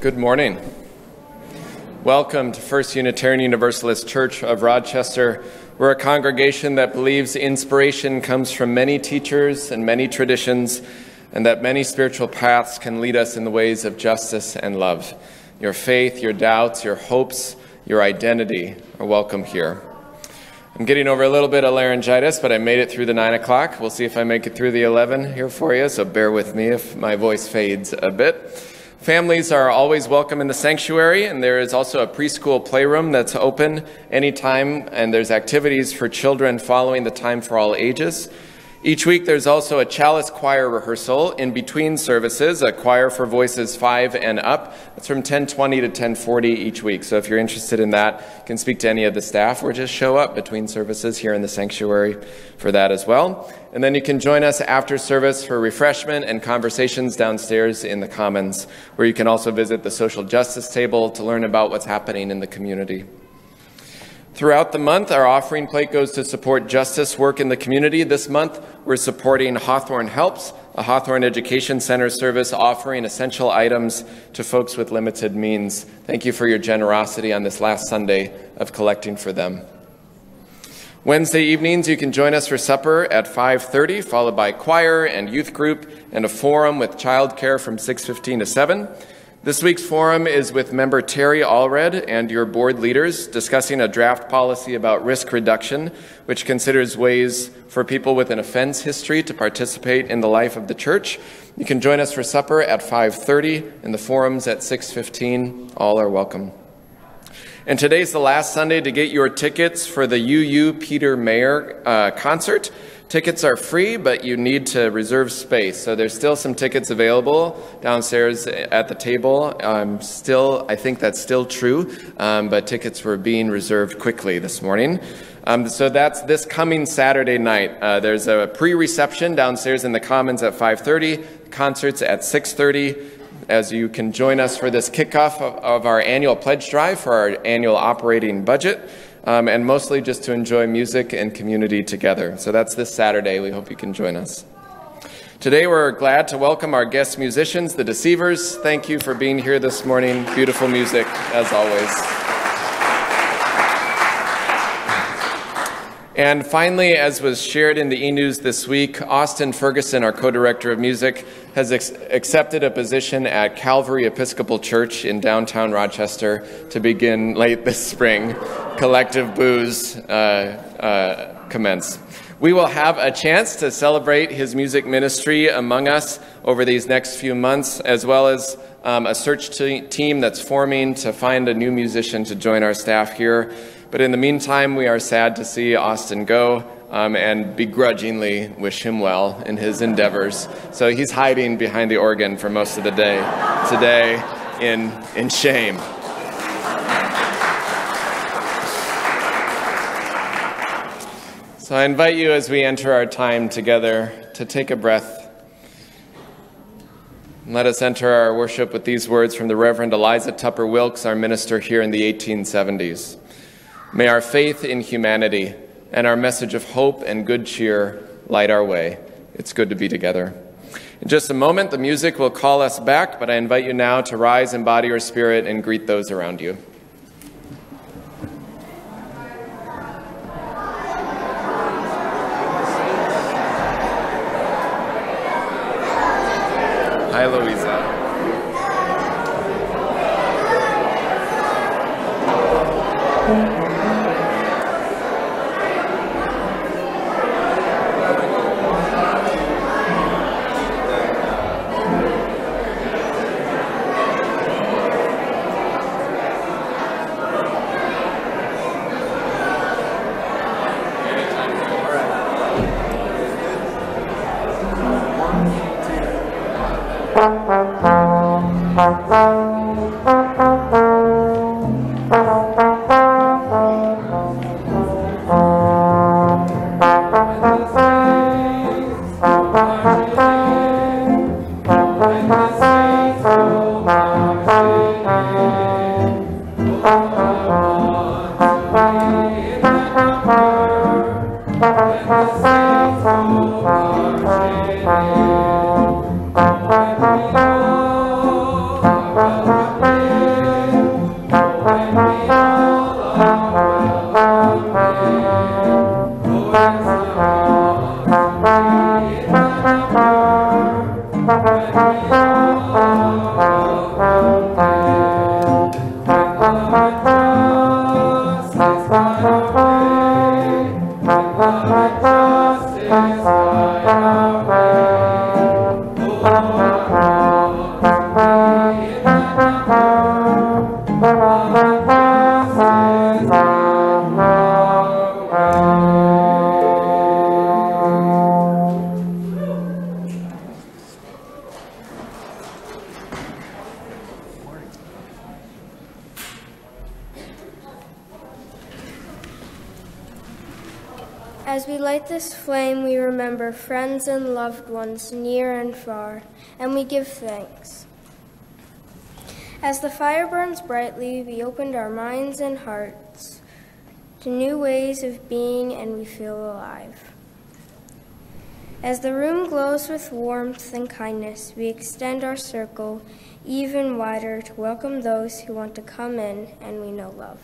Good morning. Welcome to First Unitarian Universalist Church of Rochester. We're a congregation that believes inspiration comes from many teachers and many traditions, and that many spiritual paths can lead us in the ways of justice and love. Your faith, your doubts, your hopes, your identity are welcome here. I'm getting over a little bit of laryngitis, but I made it through the 9 o'clock. We'll see if I make it through the 11 here for you, so bear with me if my voice fades a bit. Families are always welcome in the sanctuary, and there is also a preschool playroom that's open anytime, and there's activities for children following the Time for All Ages. Each week there's also a chalice choir rehearsal in between services, a choir for voices 5 and up. That's from 10:20 to 10:40 each week. So if you're interested in that, you can speak to any of the staff or just show up between services here in the sanctuary for that as well. And then you can join us after service for refreshment and conversations downstairs in the Commons, where you can also visit the social justice table to learn about what's happening in the community. Throughout the month, our offering plate goes to support justice work in the community. This month, we're supporting Hawthorne Helps, a Hawthorne Education Center service offering essential items to folks with limited means. Thank you for your generosity on this last Sunday of collecting for them. Wednesday evenings, you can join us for supper at 5:30, followed by choir and youth group and a forum with childcare from 6:15 to 7. This week's forum is with member Terry Allred and your board leaders discussing a draft policy about risk reduction, which considers ways for people with an offense history to participate in the life of the church. You can join us for supper at 5:30 and the forum's at 6:15. All are welcome. And today's the last Sunday to get your tickets for the UU Peter Mayer concert. Tickets are free, but you need to reserve space. So there's still some tickets available downstairs at the table. I think that's still true, but tickets were being reserved quickly this morning. So that's this coming Saturday night. There's a pre-reception downstairs in the Commons at 5:30, concerts at 6:30. As you can join us for this kickoff of our annual pledge drive for our annual operating budget. And mostly just to enjoy music and community together. So that's this Saturday. We hope you can join us. Today we're glad to welcome our guest musicians, the Deceivers. Thank you for being here this morning. Beautiful music, as always. And finally, as was shared in the e-news this week, Austin Ferguson, our co-director of music, has accepted a position at Calvary Episcopal Church in downtown Rochester to begin late this spring. Collective Booze commence. We will have a chance to celebrate his music ministry among us over these next few months, as well as a search team that's forming to find a new musician to join our staff here. But in the meantime, we are sad to see Austin go and begrudgingly wish him well in his endeavors. So he's hiding behind the organ for most of the day today in shame. So I invite you as we enter our time together to take a breath. And let us enter our worship with these words from the Reverend Eliza Tupper Wilkes, our minister here in the 1870s. May our faith in humanity and our message of hope and good cheer light our way. It's good to be together. In just a moment, the music will call us back, but I invite you now to rise in body or spirit and greet those around you. Hi, Louisa. As we light this flame, we remember friends and loved ones near and far, and we give thanks. As the fire burns brightly, we opened our minds and hearts to new ways of being, and we feel alive. As the room glows with warmth and kindness, we extend our circle even wider to welcome those who want to come in and we know love.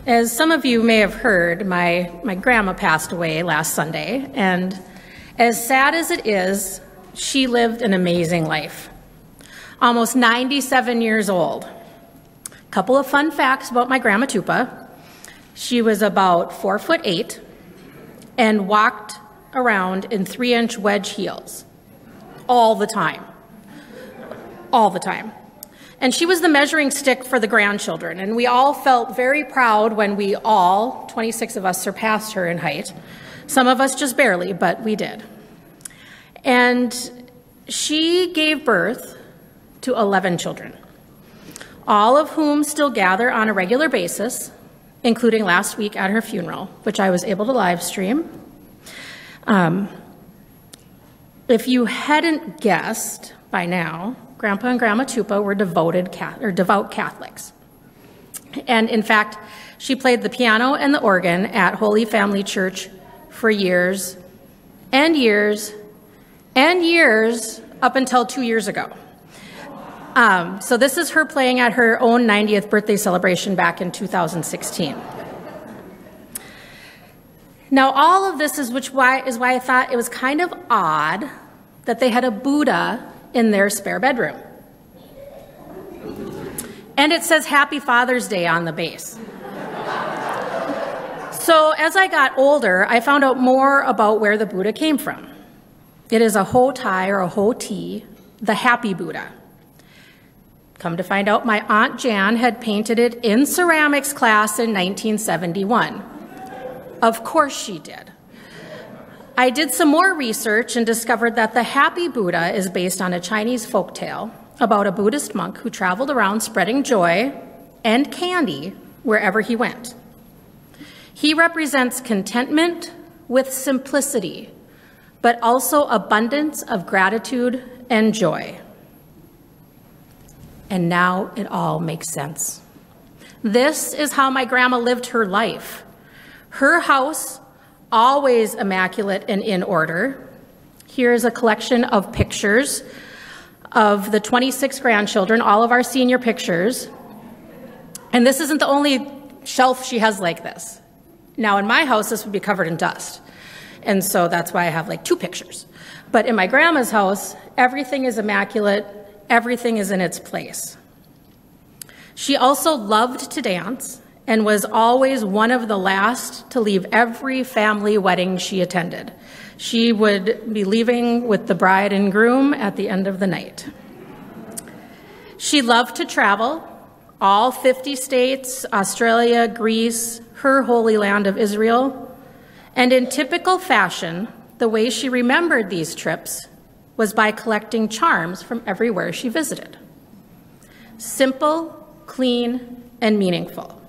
As some of you may have heard, my grandma passed away last Sunday, and as sad as it is, she lived an amazing life. Almost 97 years old. A couple of fun facts about my grandma Tupa. She was about 4'8" and walked around in 3-inch wedge heels all the time. All the time. And she was the measuring stick for the grandchildren, and we all felt very proud when we all, 26 of us, surpassed her in height. Some of us just barely, but we did. And she gave birth to 11 children, all of whom still gather on a regular basis, including last week at her funeral, which I was able to live stream. If you hadn't guessed by now, Grandpa and Grandma Tupa were devout Catholics. And in fact, she played the piano and the organ at Holy Family Church for years and years and years up until 2 years ago. So this is her playing at her own 90th birthday celebration back in 2016. Now, all of this is why I thought it was kind of odd that they had a Buddha in their spare bedroom. And it says Happy Father's Day on the base. So as I got older, I found out more about where the Buddha came from. It is a Ho Tai or a Ho Ti, the happy Buddha. Come to find out, my Aunt Jan had painted it in ceramics class in 1971. Of course she did. I did some more research and discovered that the happy Buddha is based on a Chinese folktale about a Buddhist monk who traveled around spreading joy and candy wherever he went. He represents contentment with simplicity, but also abundance of gratitude and joy. And now it all makes sense. This is how my grandma lived her life. Her house, always immaculate and in order. Here's a collection of pictures of the 26 grandchildren, all of our senior pictures. And this isn't the only shelf she has like this. Now, in my house, this would be covered in dust. And so that's why I have like 2 pictures. But in my grandma's house, everything is immaculate, everything is in its place. She also loved to dance and was always one of the last to leave every family wedding she attended. She would be leaving with the bride and groom at the end of the night. She loved to travel, all 50 states, Australia, Greece, her holy land of Israel. And in typical fashion, the way she remembered these trips was by collecting charms from everywhere she visited. Simple, clean, and meaningful.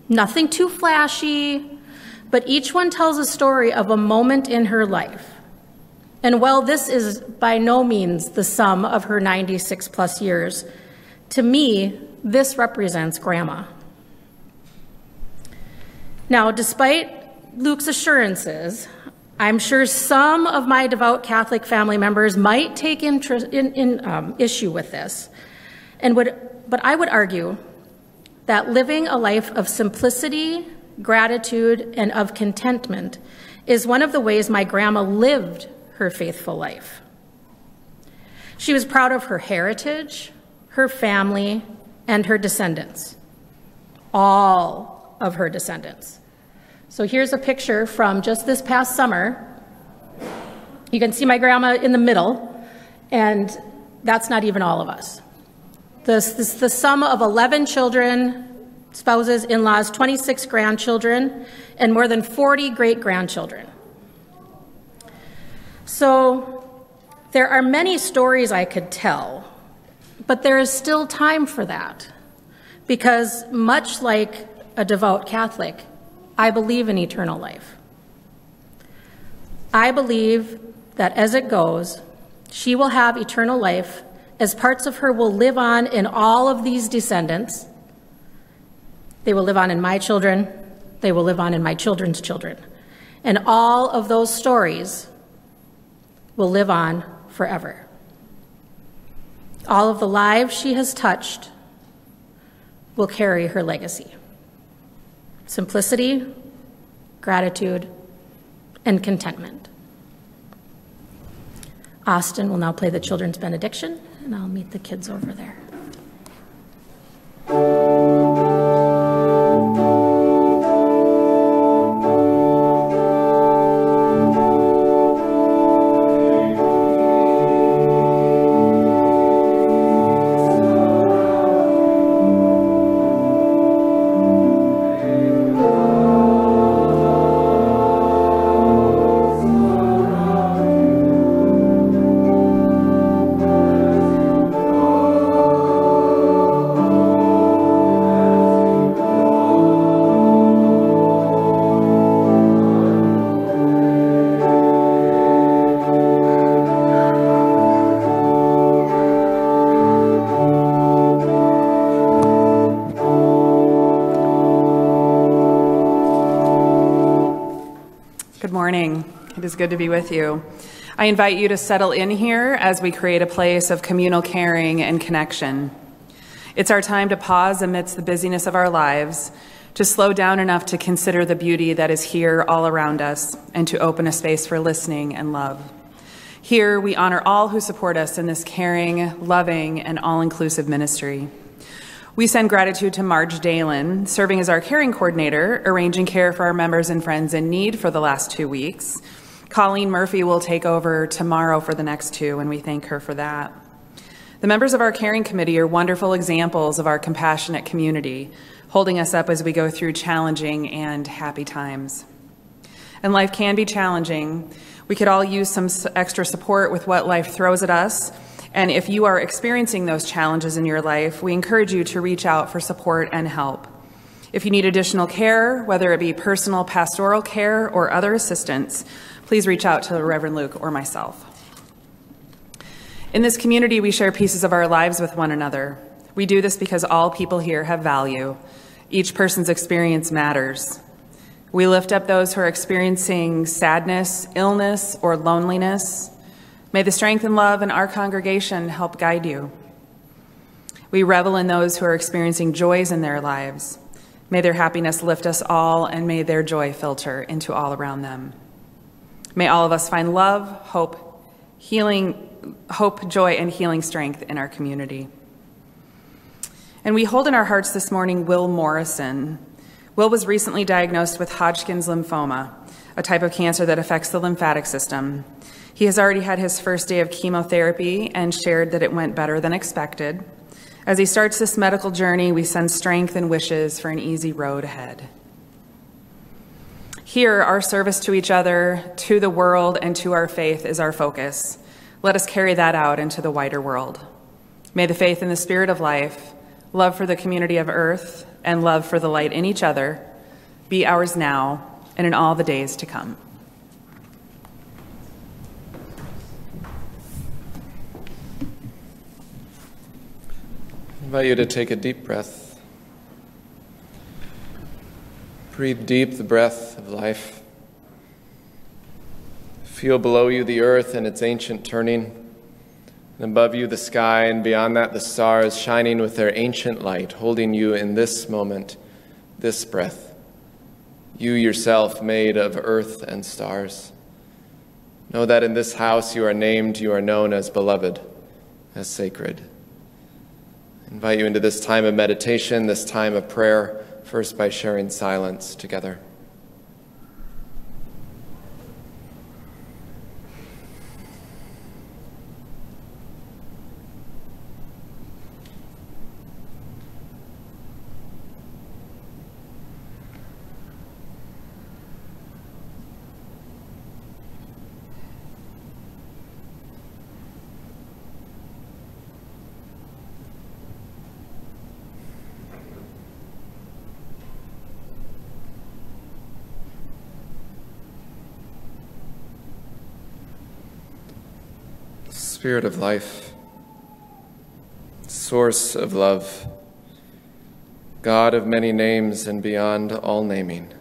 Nothing too flashy, but each one tells a story of a moment in her life. And while this is by no means the sum of her 96 plus years, to me, this represents Grandma. Now, despite Luke's assurances, I'm sure some of my devout Catholic family members might take issue with this, but I would argue that living a life of simplicity, gratitude, and of contentment is one of the ways my grandma lived her faithful life. She was proud of her heritage, her family, and her descendants, all of her descendants. So here's a picture from just this past summer. You can see my grandma in the middle, and that's not even all of us. The sum of 11 children, spouses, in-laws, 26 grandchildren, and more than 40 great-grandchildren. So there are many stories I could tell, but there is still time for that, because much like a devout Catholic, I believe in eternal life. I believe that as it goes, she will have eternal life as parts of her will live on in all of these descendants. They will live on in my children. They will live on in my children's children. And all of those stories will live on forever. All of the lives she has touched will carry her legacy. Simplicity, gratitude, and contentment. Austin will now play the children's benediction, and I'll meet the kids over there. It is good to be with you. I invite you to settle in here as we create a place of communal caring and connection. It's our time to pause amidst the busyness of our lives, to slow down enough to consider the beauty that is here all around us, and to open a space for listening and love. Here, we honor all who support us in this caring, loving, and all-inclusive ministry. We send gratitude to Marge Dalen, serving as our caring coordinator, arranging care for our members and friends in need for the last 2 weeks. Colleen Murphy will take over tomorrow for the next 2, and we thank her for that. The members of our caring committee are wonderful examples of our compassionate community, holding us up as we go through challenging and happy times. And life can be challenging. We could all use some extra support with what life throws at us. And if you are experiencing those challenges in your life, we encourage you to reach out for support and help. If you need additional care, whether it be personal pastoral care or other assistance, please reach out to Reverend Luke or myself. In this community, we share pieces of our lives with one another. We do this because all people here have value. Each person's experience matters. We lift up those who are experiencing sadness, illness, or loneliness. May the strength and love in our congregation help guide you. We revel in those who are experiencing joys in their lives. May their happiness lift us all, and may their joy filter into all around them. May all of us find love, hope, joy, and healing strength in our community. And we hold in our hearts this morning Will Morrison. Will was recently diagnosed with Hodgkin's lymphoma, a type of cancer that affects the lymphatic system. He has already had his first day of chemotherapy and shared that it went better than expected. As he starts this medical journey, we send strength and wishes for an easy road ahead. Here, our service to each other, to the world, and to our faith is our focus. Let us carry that out into the wider world. May the faith in the Spirit of life, love for the community of earth, and love for the light in each other be ours now and in all the days to come. I invite you to take a deep breath. Breathe deep the breath of life. Feel below you the earth and its ancient turning, and above you the sky, and beyond that the stars shining with their ancient light, holding you in this moment, this breath. You yourself made of earth and stars. Know that in this house you are named, you are known as beloved, as sacred. I invite you into this time of meditation, this time of prayer, first by sharing silence together. Spirit of life, source of love, God of many names and beyond all naming.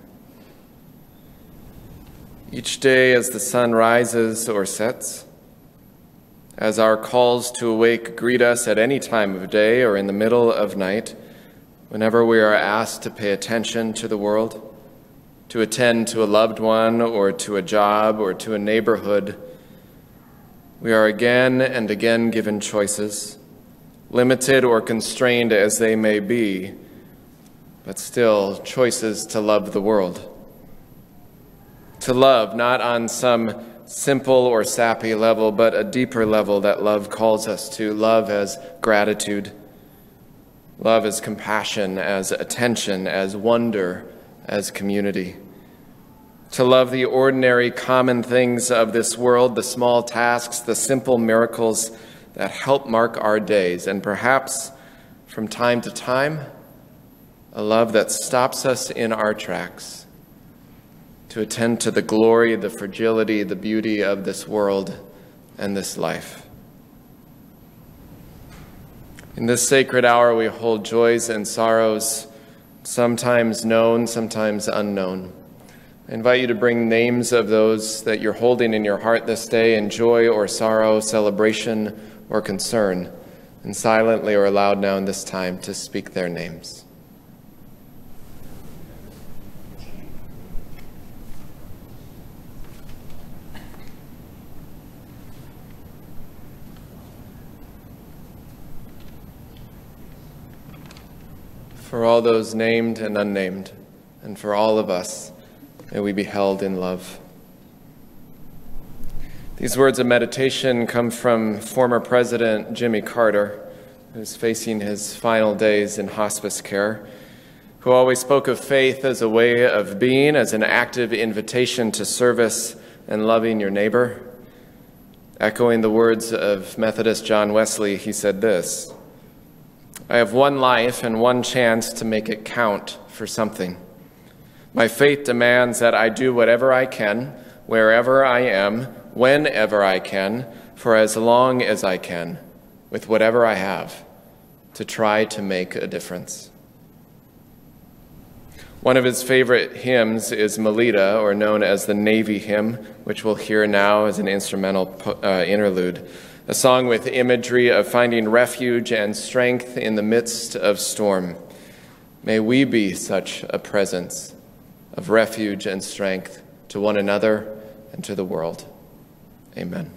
Each day as the sun rises or sets, as our calls to awake greet us at any time of day or in the middle of night, whenever we are asked to pay attention to the world, to attend to a loved one or to a job or to a neighborhood, we are again and again given choices, limited or constrained as they may be, but still choices to love the world. To love, not on some simple or sappy level, but a deeper level that love calls us to. Love as gratitude, love as compassion, as attention, as wonder, as community. To love the ordinary, common things of this world, the small tasks, the simple miracles that help mark our days, and perhaps, from time to time, a love that stops us in our tracks to attend to the glory, the fragility, the beauty of this world and this life. In this sacred hour, we hold joys and sorrows, sometimes known, sometimes unknown. I invite you to bring names of those that you're holding in your heart this day in joy or sorrow, celebration or concern, and silently or aloud now in this time to speak their names. for all those named and unnamed, and for all of us, may we be held in love. These words of meditation come from former President Jimmy Carter, who's facing his final days in hospice care, who always spoke of faith as a way of being, as an active invitation to service and loving your neighbor. Echoing the words of Methodist John Wesley, he said this: "I have one life and one chance to make it count for something. My faith demands that I do whatever I can, wherever I am, whenever I can, for as long as I can, with whatever I have, to try to make a difference." One of his favorite hymns is Melita, or known as the Navy Hymn, which we'll hear now as an instrumental interlude, a song with imagery of finding refuge and strength in the midst of storm. May we be such a presence of refuge and strength to one another and to the world. Amen.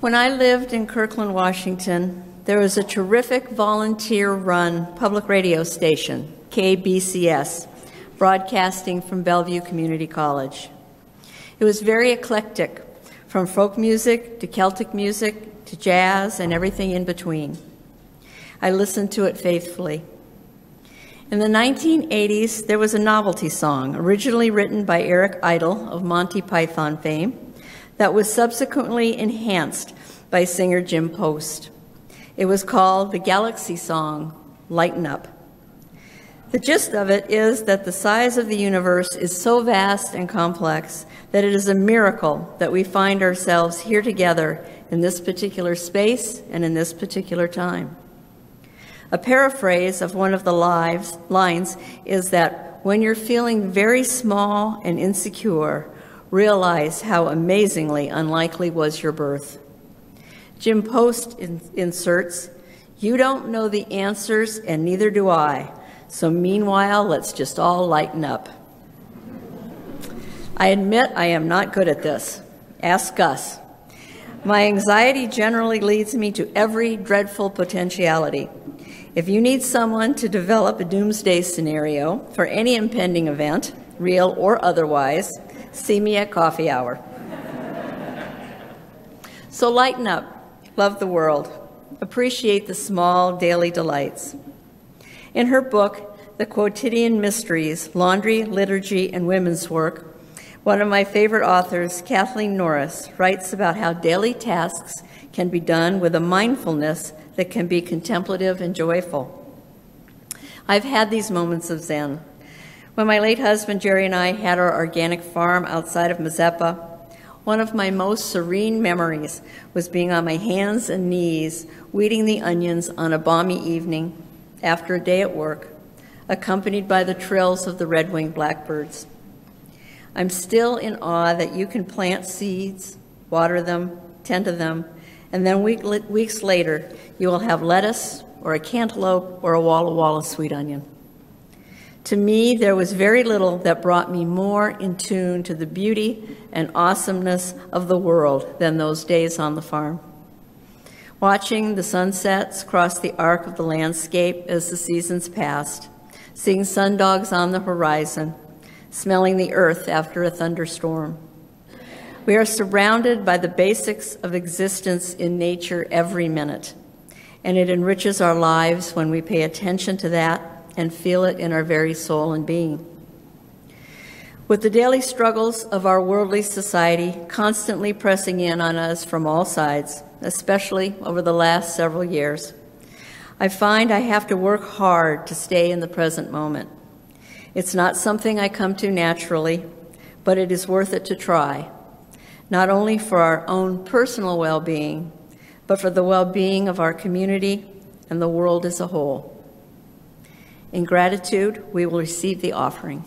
When I lived in Kirkland, Washington, there was a terrific volunteer-run public radio station, KBCS, broadcasting from Bellevue Community College. It was very eclectic, from folk music to Celtic music to jazz and everything in between. I listened to it faithfully. In the 1980s, there was a novelty song, originally written by Eric Idle of Monty Python fame, that was subsequently enhanced by singer Jim Post. It was called the Galaxy Song, Lighten Up. The gist of it is that the size of the universe is so vast and complex that it is a miracle that we find ourselves here together in this particular space and in this particular time. A paraphrase of one of the lines is that when you're feeling very small and insecure, realize how amazingly unlikely was your birth. Jim Post inserts, "You don't know the answers and neither do I, so meanwhile, let's just all lighten up." I admit I am not good at this. Ask Gus. My anxiety generally leads me to every dreadful potentiality. If you need someone to develop a doomsday scenario for any impending event, real or otherwise, see me at coffee hour. So lighten up, love the world, appreciate the small daily delights. In her book, The Quotidian Mysteries, Laundry, Liturgy, and Women's Work, one of my favorite authors, Kathleen Norris, writes about how daily tasks can be done with a mindfulness that can be contemplative and joyful. I've had these moments of Zen. When my late husband, Jerry, and I had our organic farm outside of Mazeppa, one of my most serene memories was being on my hands and knees, weeding the onions on a balmy evening after a day at work, accompanied by the trills of the red-winged blackbirds. I'm still in awe that you can plant seeds, water them, tend to them, and then weeks later, you will have lettuce or a cantaloupe or a Walla Walla sweet onion. To me, there was very little that brought me more in tune to the beauty and awesomeness of the world than those days on the farm. Watching the sunsets cross the arc of the landscape as the seasons passed, seeing sundogs on the horizon, smelling the earth after a thunderstorm. We are surrounded by the basics of existence in nature every minute, and it enriches our lives when we pay attention to that and feel it in our very soul and being. With the daily struggles of our worldly society constantly pressing in on us from all sides, especially over the last several years, I find I have to work hard to stay in the present moment. It's not something I come to naturally, but it is worth it to try, not only for our own personal well-being, but for the well-being of our community and the world as a whole. In gratitude, we will receive the offering.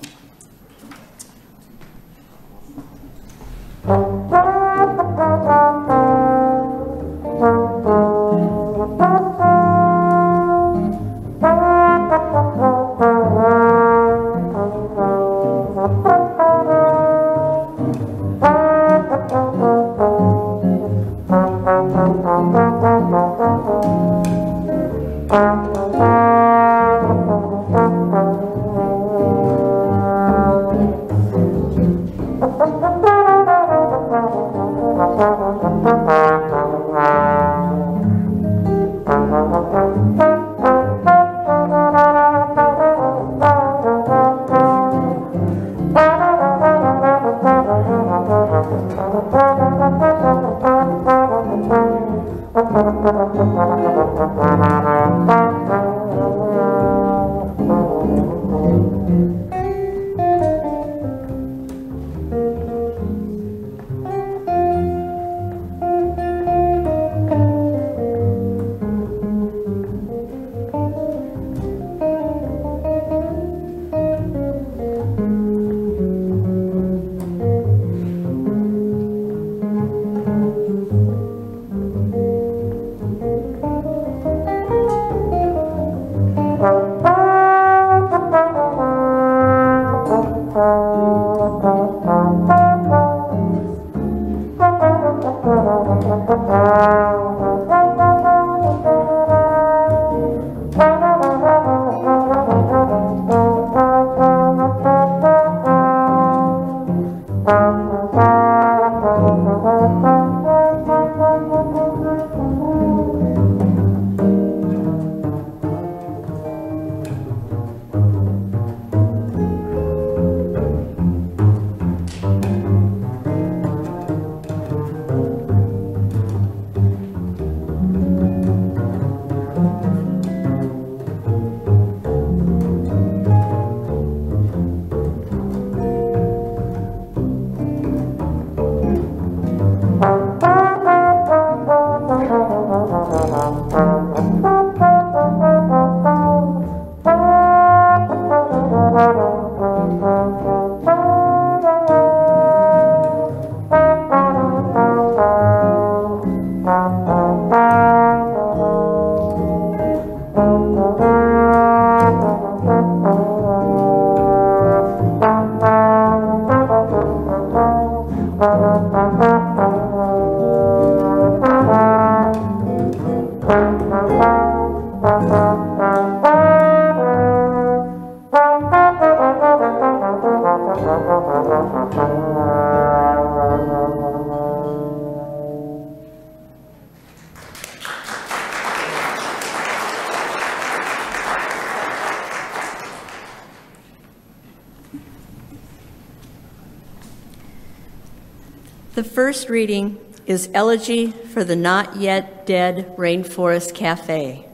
The first reading is Elegy for the Not Yet Dead Rainforest Cafe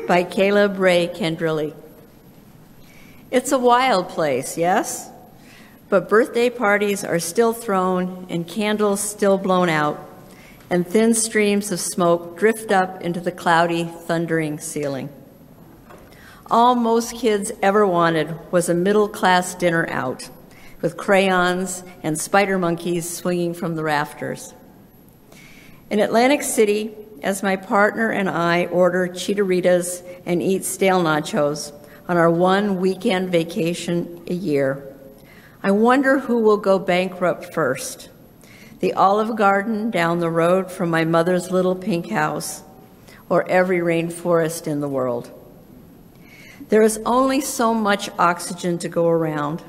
by Caleb Ray Kendrilli. It's a wild place, yes? But birthday parties are still thrown and candles still blown out, and thin streams of smoke drift up into the cloudy, thundering ceiling. All most kids ever wanted was a middle-class dinner out, with crayons and spider monkeys swinging from the rafters. In Atlantic City, as my partner and I order Cheetoritas and eat stale nachos on our one weekend vacation a year. I wonder who will go bankrupt first. The Olive Garden down the road from my mother's little pink house, or every rainforest in the world. There is only so much oxygen to go around,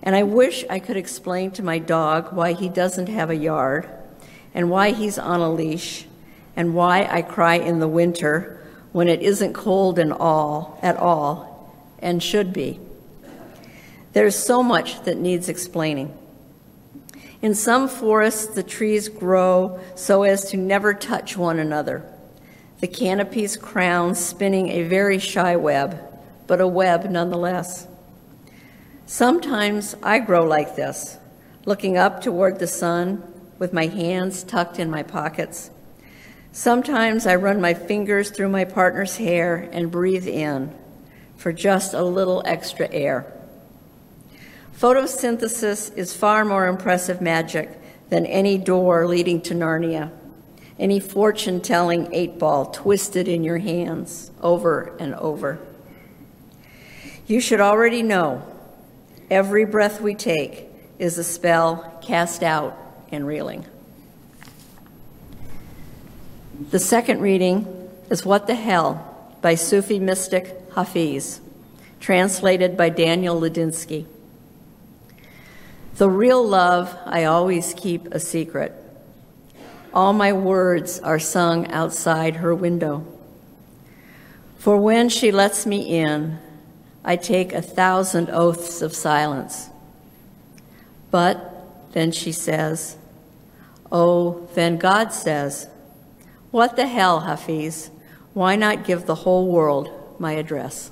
and I wish I could explain to my dog why he doesn't have a yard, and why he's on a leash, and why I cry in the winter when it isn't cold at all, and should be. There's so much that needs explaining. In some forests, the trees grow so as to never touch one another. The canopies crown spinning a very shy web, but a web nonetheless. Sometimes I grow like this, looking up toward the sun with my hands tucked in my pockets. Sometimes I run my fingers through my partner's hair and breathe in for just a little extra air. Photosynthesis is far more impressive magic than any door leading to Narnia, any fortune-telling 8-ball twisted in your hands over and over. You should already know every breath we take is a spell cast out and reeling. The second reading is What the Hell by Sufi mystic Hafiz, translated by Daniel Ladinsky. The real love I always keep a secret. All my words are sung outside her window. For when she lets me in, I take 1,000 oaths of silence. But then she says, oh, then God says, what the hell, Hafiz? Why not give the whole world my address?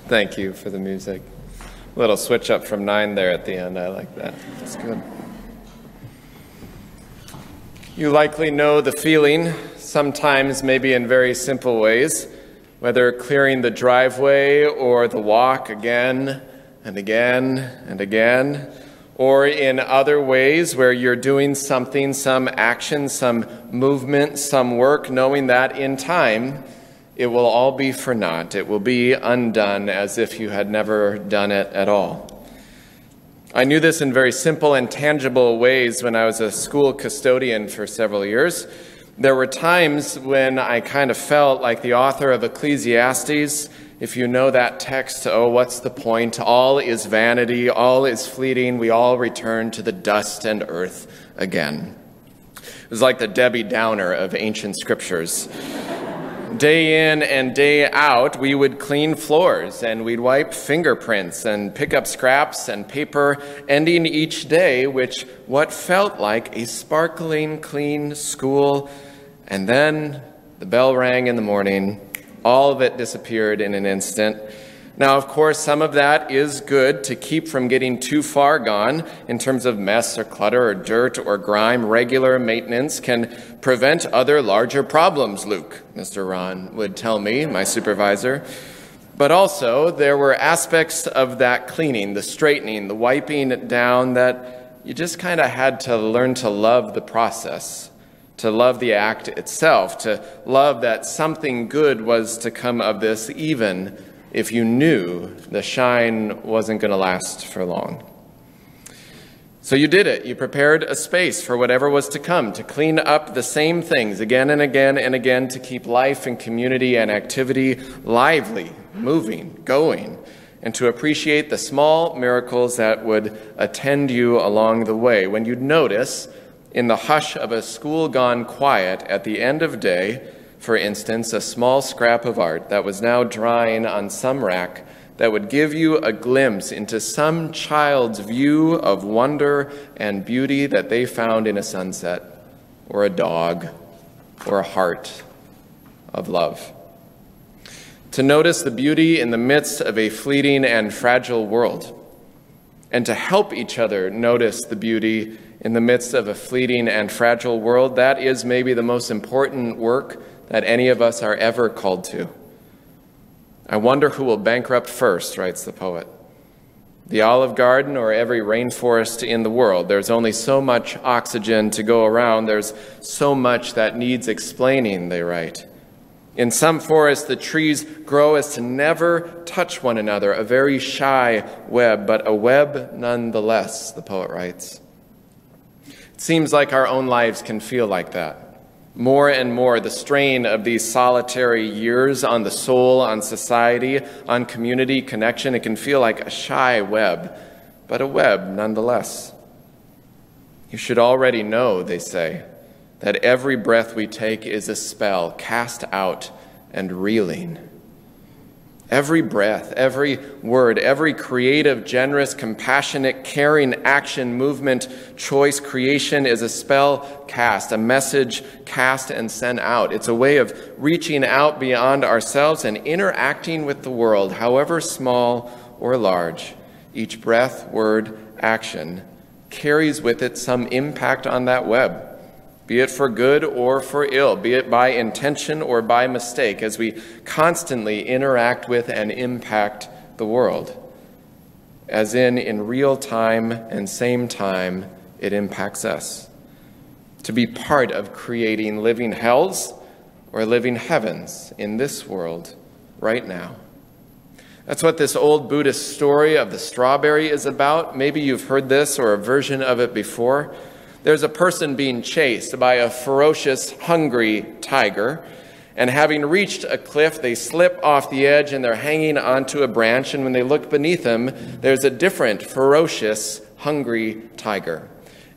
Thank you for the music. A little switch up from 9 there at the end. I like that. That's good. You likely know the feeling, sometimes maybe in very simple ways, whether clearing the driveway or the walk again, and again and again, or in other ways where you're doing something, some action, some movement, some work, knowing that in time it will all be for naught. It will be undone as if you had never done it at all. I knew this in very simple and tangible ways when I was a school custodian for several years. There were times when I kind of felt like the author of Ecclesiastes. If you know that text, oh, what's the point? All is vanity, all is fleeting. We all return to the dust and earth again. It was like the Debbie Downer of ancient scriptures. Day in and day out, we would clean floors and we'd wipe fingerprints and pick up scraps and paper, ending each day with what felt like a sparkling clean school. And then the bell rang in the morning. All of it disappeared in an instant. Now, of course, some of that is good to keep from getting too far gone in terms of mess or clutter or dirt or grime. Regular maintenance can prevent other larger problems, Luke, Mr. Ron would tell me, my supervisor. But also, there were aspects of that cleaning, the straightening, the wiping down that you just kind of had to learn to love the process, to love the act itself, to love that something good was to come of this, even if you knew the shine wasn't going to last for long. So you did it. You prepared a space for whatever was to come, to clean up the same things again and again and again, to keep life and community and activity lively, moving, going, and to appreciate the small miracles that would attend you along the way. When you'd notice, in the hush of a school gone quiet at the end of day, for instance, a small scrap of art that was now drying on some rack that would give you a glimpse into some child's view of wonder and beauty that they found in a sunset, or a dog, or a heart of love. To notice the beauty in the midst of a fleeting and fragile world, and to help each other notice the beauty in the midst of a fleeting and fragile world, that is maybe the most important work that any of us are ever called to. I wonder who will bankrupt first, writes the poet. The Olive Garden or every rainforest in the world. There's only so much oxygen to go around. There's so much that needs explaining, they write. In some forests, the trees grow as to never touch one another, a very shy web, but a web nonetheless, the poet writes. It seems like our own lives can feel like that. More and more, the strain of these solitary years on the soul, on society, on community connection, it can feel like a shy web, but a web nonetheless. You should already know, they say, that every breath we take is a spell cast out and reeling. Every breath, every word, every creative, generous, compassionate, caring action, movement, choice, creation is a spell cast, a message cast and sent out. It's a way of reaching out beyond ourselves and interacting with the world, however small or large. Each breath, word, action carries with it some impact on that web, be it for good or for ill, be it by intention or by mistake, as we constantly interact with and impact the world. As in real time and same time, it impacts us. To be part of creating living hells or living heavens in this world right now. That's what this old Buddhist story of the strawberry is about. Maybe you've heard this or a version of it before. There's a person being chased by a ferocious, hungry tiger, and having reached a cliff, they slip off the edge and they're hanging onto a branch, and when they look beneath them, there's a different, ferocious, hungry tiger.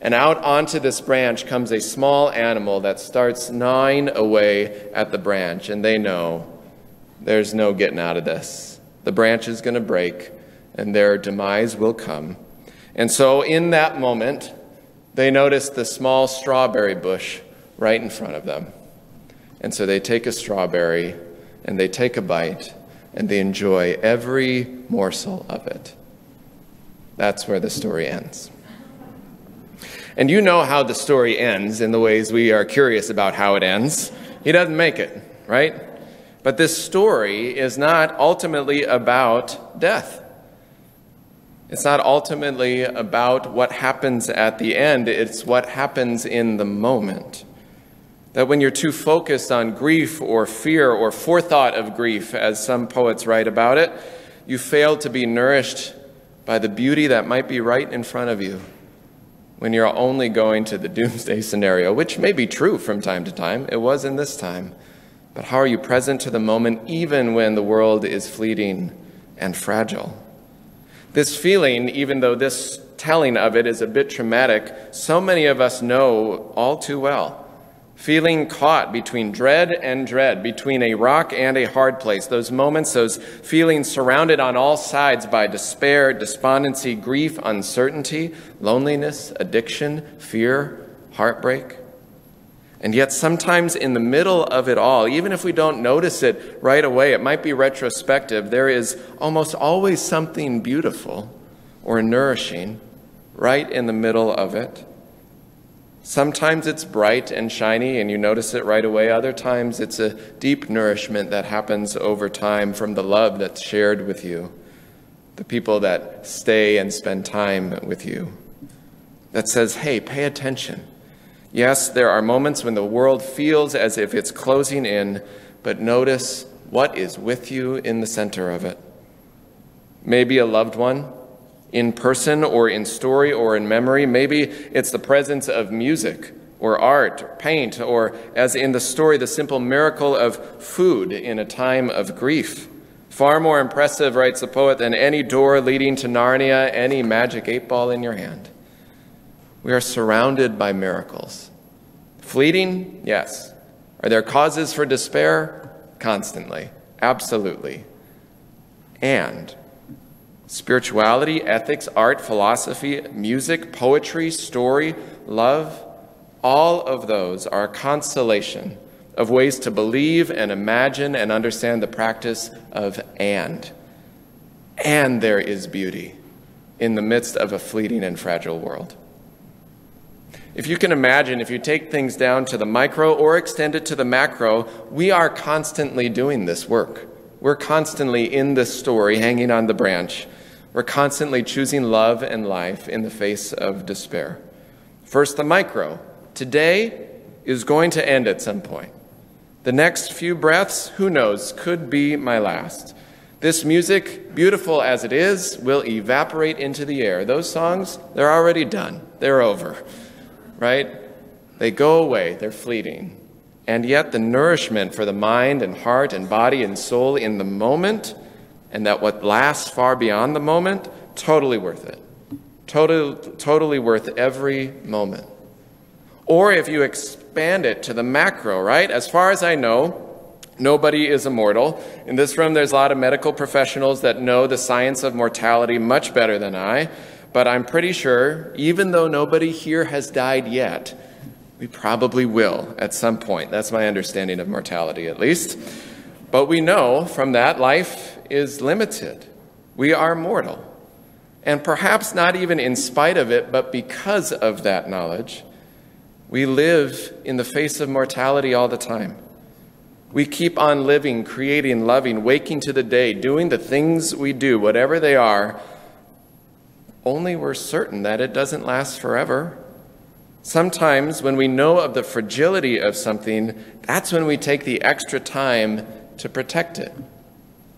And out onto this branch comes a small animal that starts gnawing away at the branch, and they know there's no getting out of this. The branch is going to break, and their demise will come. And so in that moment, they notice the small strawberry bush right in front of them. And so they take a strawberry and they take a bite and they enjoy every morsel of it. That's where the story ends. And you know how the story ends in the ways we are curious about how it ends. He doesn't make it, right? But this story is not ultimately about death. It's not ultimately about what happens at the end, it's what happens in the moment. That when you're too focused on grief or fear or forethought of grief, as some poets write about it, you fail to be nourished by the beauty that might be right in front of you when you're only going to the doomsday scenario, which may be true from time to time. It was in this time. But how are you present to the moment even when the world is fleeting and fragile? This feeling, even though this telling of it is a bit traumatic, so many of us know all too well. Feeling caught between dread and dread, between a rock and a hard place. Those moments, those feelings surrounded on all sides by despair, despondency, grief, uncertainty, loneliness, addiction, fear, heartbreak. And yet sometimes in the middle of it all, even if we don't notice it right away, it might be retrospective, there is almost always something beautiful or nourishing right in the middle of it. Sometimes it's bright and shiny and you notice it right away. Other times it's a deep nourishment that happens over time from the love that's shared with you, the people that stay and spend time with you, that says, hey, pay attention. Yes, there are moments when the world feels as if it's closing in, but notice what is with you in the center of it. Maybe a loved one, in person or in story or in memory. Maybe it's the presence of music or art or paint, or as in the story, the simple miracle of food in a time of grief. Far more impressive, writes the poet, than any door leading to Narnia, any magic 8-ball in your hand. We are surrounded by miracles. Fleeting? Yes. Are there causes for despair? Constantly. Absolutely. And spirituality, ethics, art, philosophy, music, poetry, story, love, all of those are a constellation of ways to believe and imagine and understand the practice of and. And there is beauty in the midst of a fleeting and fragile world. If you can imagine, if you take things down to the micro or extend it to the macro, we are constantly doing this work. We're constantly in this story, hanging on the branch. We're constantly choosing love and life in the face of despair. First, the micro. Today is going to end at some point. The next few breaths, who knows, could be my last. This music, beautiful as it is, will evaporate into the air. Those songs, they're already done. They're over, right? They go away. They're fleeting. And yet the nourishment for the mind and heart and body and soul in the moment, and that what lasts far beyond the moment, totally worth it. Totally worth every moment. Or if you expand it to the macro, right? As far as I know, nobody is immortal. In this room, there's a lot of medical professionals that know the science of mortality much better than I, but I'm pretty sure, even though nobody here has died yet, we probably will at some point. That's my understanding of mortality, at least. But we know from that life is limited. We are mortal. And perhaps not even in spite of it, but because of that knowledge, we live in the face of mortality all the time. We keep on living, creating, loving, waking to the day, doing the things we do, whatever they are, only we're certain that it doesn't last forever. Sometimes when we know of the fragility of something, that's when we take the extra time to protect it,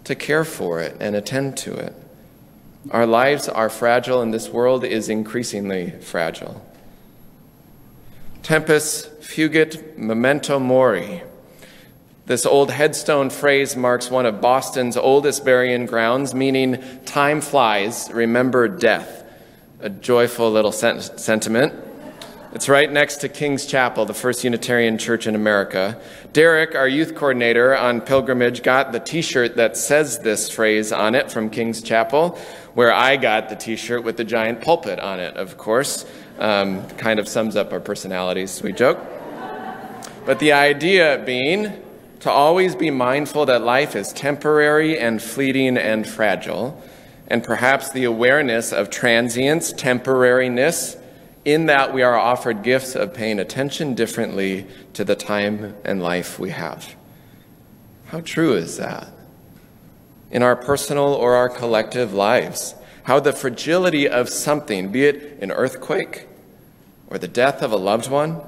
to care for it and attend to it. Our lives are fragile and this world is increasingly fragile. Tempus fugit memento mori. This old headstone phrase marks one of Boston's oldest burying grounds, meaning time flies, remember death. A joyful little sentiment. It's right next to King's Chapel, the first Unitarian church in America. Derek, our youth coordinator on pilgrimage, got the t-shirt that says this phrase on it from King's Chapel, where I got the t-shirt with the giant pulpit on it, of course. Kind of sums up our personalities, we joke. But the idea being to always be mindful that life is temporary and fleeting and fragile, and perhaps the awareness of transience, temporariness, in that we are offered gifts of paying attention differently to the time and life we have. How true is that? In our personal or our collective lives, how the fragility of something, be it an earthquake or the death of a loved one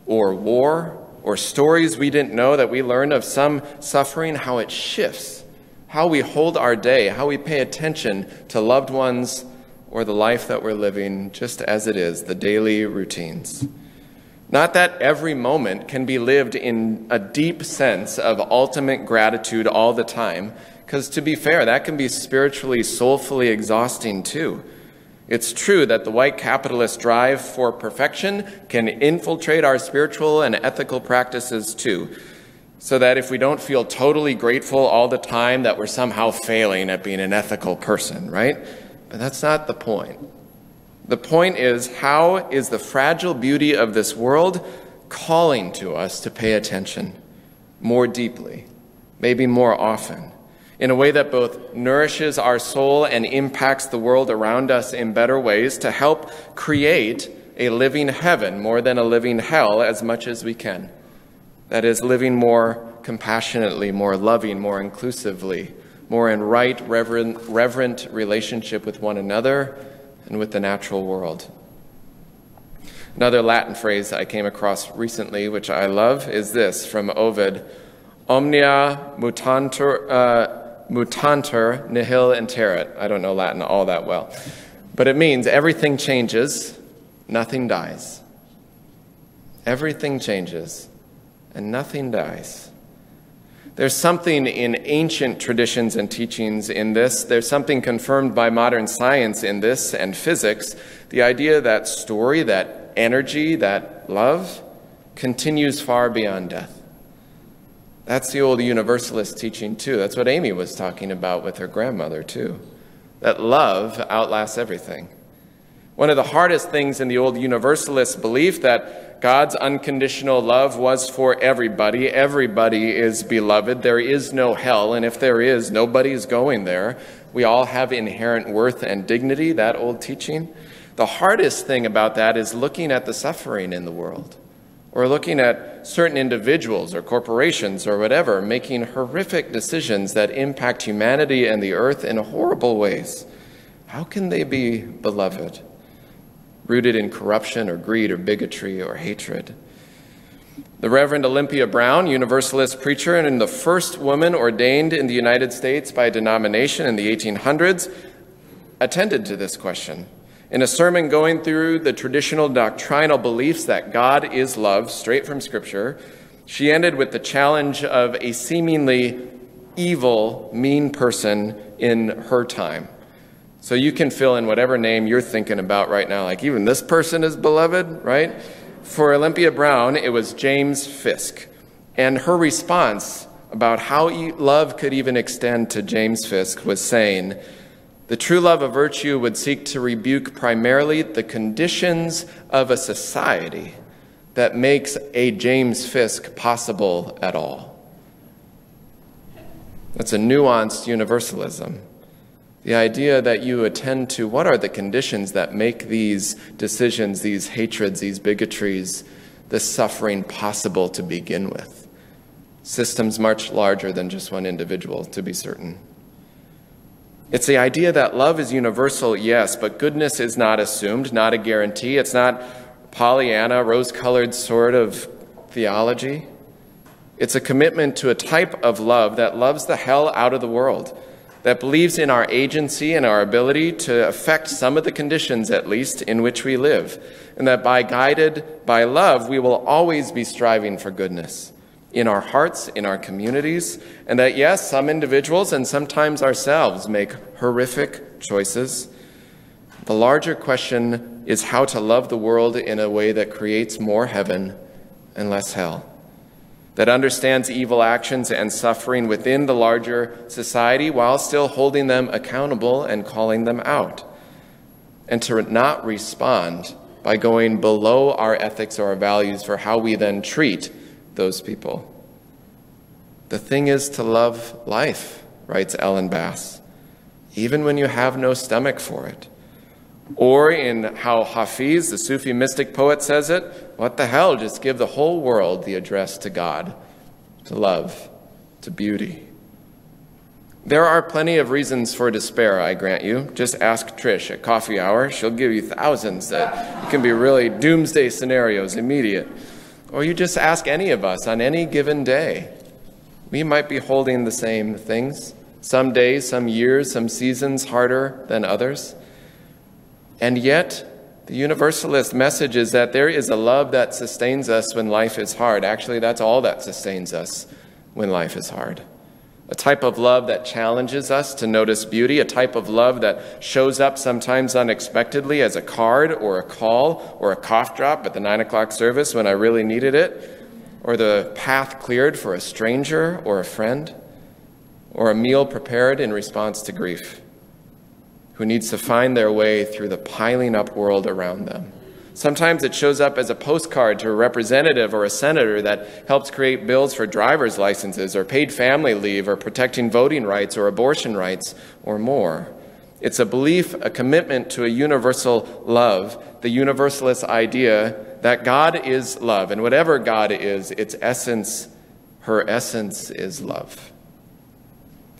or war or stories we didn't know that we learn of some suffering, how it shifts, how we hold our day, how we pay attention to loved ones or the life that we're living just as it is, the daily routines. Not that every moment can be lived in a deep sense of ultimate gratitude all the time, because to be fair, that can be spiritually, soulfully exhausting too. It's true that the white capitalist drive for perfection can infiltrate our spiritual and ethical practices too, so that if we don't feel totally grateful all the time, that we're somehow failing at being an ethical person, right? But that's not the point. The point is, how is the fragile beauty of this world calling to us to pay attention more deeply, maybe more often, in a way that both nourishes our soul and impacts the world around us in better ways to help create a living heaven more than a living hell as much as we can. That is, living more compassionately, more loving, more inclusively, more in right, reverent relationship with one another and with the natural world. Another Latin phrase I came across recently, which I love, is this from Ovid: omnia mutantur nihil interit. I don't know Latin all that well, but it means everything changes, nothing dies. Everything changes, and nothing dies. There's something in ancient traditions and teachings in this. There's something confirmed by modern science in this and physics. The idea that story, that energy, that love continues far beyond death. That's the old universalist teaching too. That's what Amy was talking about with her grandmother too. That love outlasts everything. One of the hardest things in the old universalist belief that God's unconditional love was for everybody. Everybody is beloved. There is no hell, and if there is, nobody's going there. We all have inherent worth and dignity, that old teaching. The hardest thing about that is looking at the suffering in the world, or looking at certain individuals or corporations or whatever, making horrific decisions that impact humanity and the earth in horrible ways. How can they be beloved? Rooted in corruption or greed or bigotry or hatred. The Reverend Olympia Brown, Universalist preacher and the first woman ordained in the United States by a denomination in the 1800s, attended to this question. In a sermon going through the traditional doctrinal beliefs that God is love, straight from Scripture, she ended with the challenge of a seemingly evil, mean person in her time. So you can fill in whatever name you're thinking about right now, like even this person is beloved, right? For Olympia Brown, it was James Fisk. And her response about how love could even extend to James Fisk was saying, the true love of virtue would seek to rebuke primarily the conditions of a society that makes a James Fisk possible at all. That's a nuanced universalism. The idea that you attend to what are the conditions that make these decisions, these hatreds, these bigotries, this suffering possible to begin with. Systems much larger than just one individual, to be certain. It's the idea that love is universal, yes, but goodness is not assumed, not a guarantee. It's not Pollyanna, rose-colored sort of theology. It's a commitment to a type of love that loves the hell out of the world, that believes in our agency and our ability to affect some of the conditions, at least, in which we live, and that guided by love, we will always be striving for goodness in our hearts, in our communities, and that, yes, some individuals and sometimes ourselves make horrific choices. The larger question is how to love the world in a way that creates more heaven and less hell, that understands evil actions and suffering within the larger society while still holding them accountable and calling them out, and to not respond by going below our ethics or our values for how we then treat those people. The thing is to love life, writes Ellen Bass, even when you have no stomach for it. Or in how Hafiz, the Sufi mystic poet, says it, what the hell, just give the whole world the address to God, to love, to beauty. There are plenty of reasons for despair, I grant you. Just ask Trish at coffee hour. She'll give you thousands that can be really doomsday scenarios, immediate. Or you just ask any of us on any given day. We might be holding the same things. Some days, some years, some seasons harder than others. And yet, the universalist message is that there is a love that sustains us when life is hard. Actually, that's all that sustains us when life is hard. A type of love that challenges us to notice beauty, a type of love that shows up sometimes unexpectedly as a card or a call or a cough drop at the 9 o'clock service when I really needed it, or the path cleared for a stranger or a friend, or a meal prepared in response to grief, who needs to find their way through the piling up world around them. Sometimes it shows up as a postcard to a representative or a senator that helps create bills for driver's licenses or paid family leave or protecting voting rights or abortion rights or more. It's a belief, a commitment to a universal love, the universalist idea that God is love, and whatever God is, its essence, her essence is love.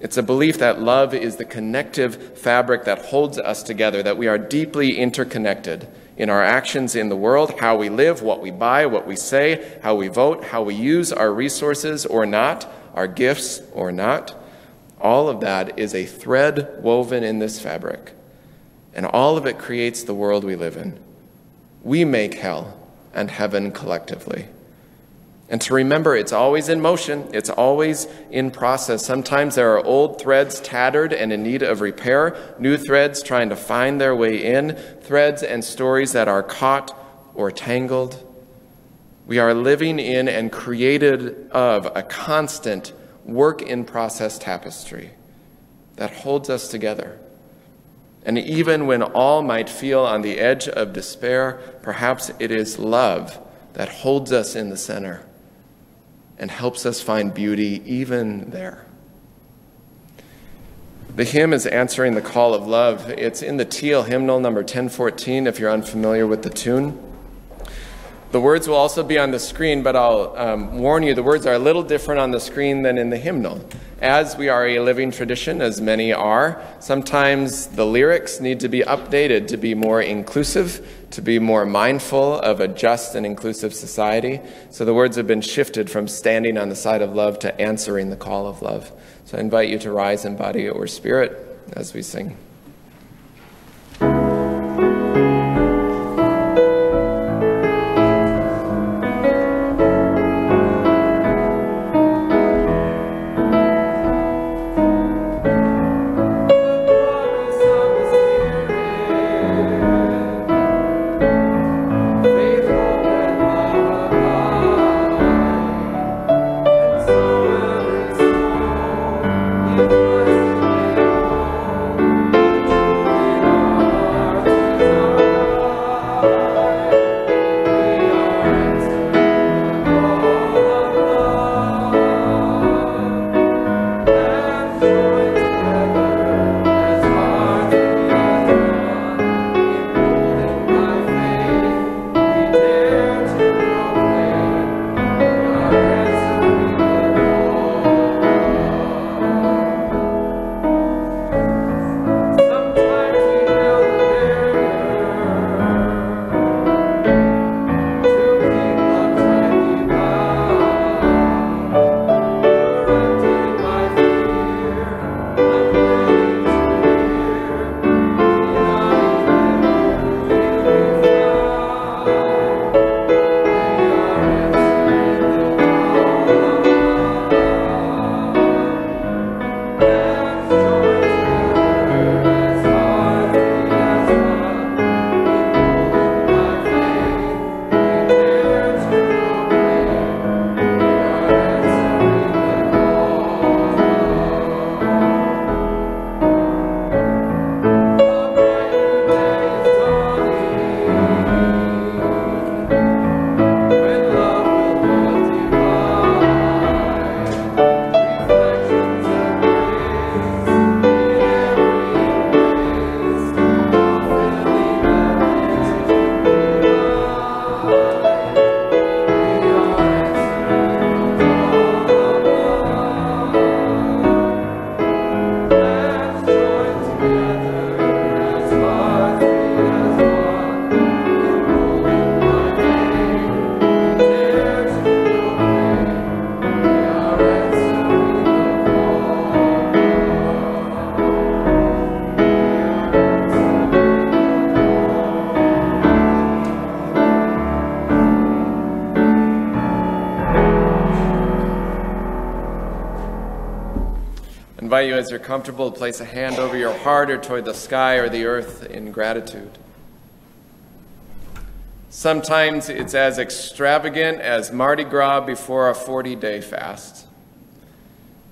It's a belief that love is the connective fabric that holds us together, that we are deeply interconnected in our actions in the world, how we live, what we buy, what we say, how we vote, how we use our resources or not, our gifts or not. All of that is a thread woven in this fabric, and all of it creates the world we live in. We make hell and heaven collectively. And to remember, it's always in motion. It's always in process. Sometimes there are old threads tattered and in need of repair, new threads trying to find their way in, threads and stories that are caught or tangled. We are living in and created of a constant work-in-process tapestry that holds us together. And even when all might feel on the edge of despair, perhaps it is love that holds us in the center and helps us find beauty even there. The hymn is answering the call of love. It's in the Teal hymnal number 1014, if you're unfamiliar with the tune. The words will also be on the screen, but I'll warn you, the words are a little different on the screen than in the hymnal. As we are a living tradition, as many are, sometimes the lyrics need to be updated to be more inclusive, to be more mindful of a just and inclusive society. So the words have been shifted from standing on the side of love to answering the call of love. So I invite you to rise in body or spirit as we sing. invite you, as you're comfortable, to place a hand over your heart or toward the sky or the earth in gratitude. Sometimes it's as extravagant as Mardi Gras before a 40-day fast.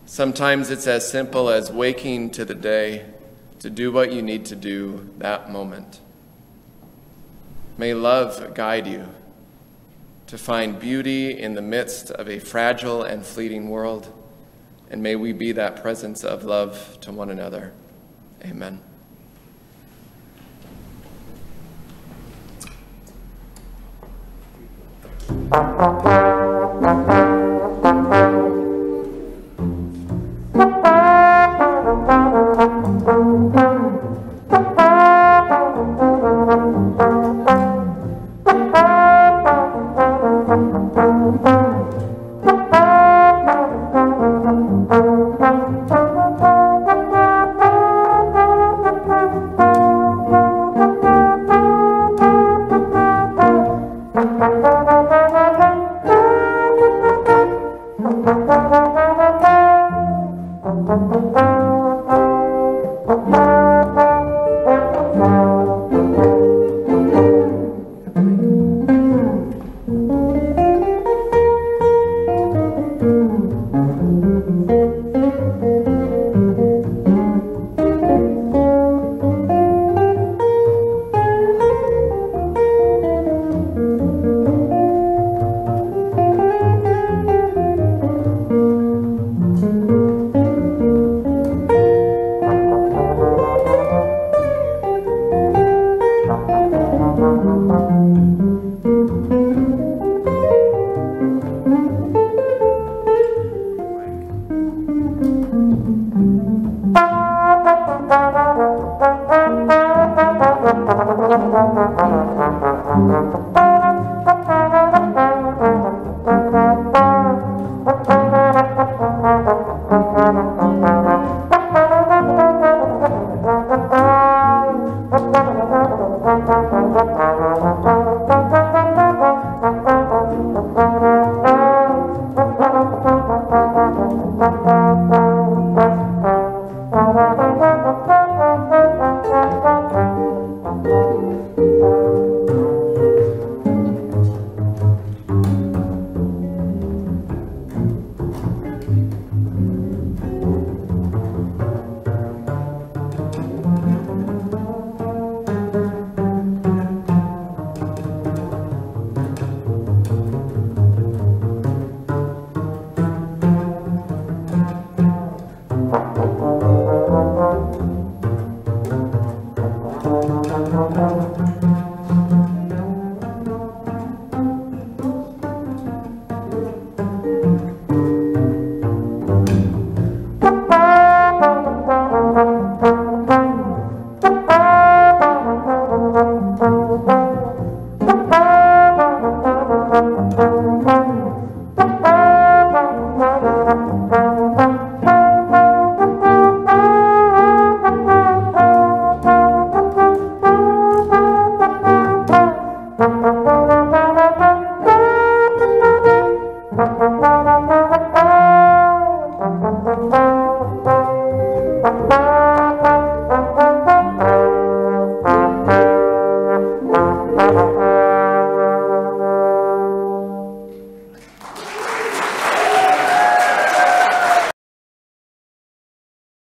Sometimes it's as simple as waking to the day to do what you need to do that moment. May love guide you to find beauty in the midst of a fragile and fleeting world, and may we be that presence of love to one another. Amen. Thank you.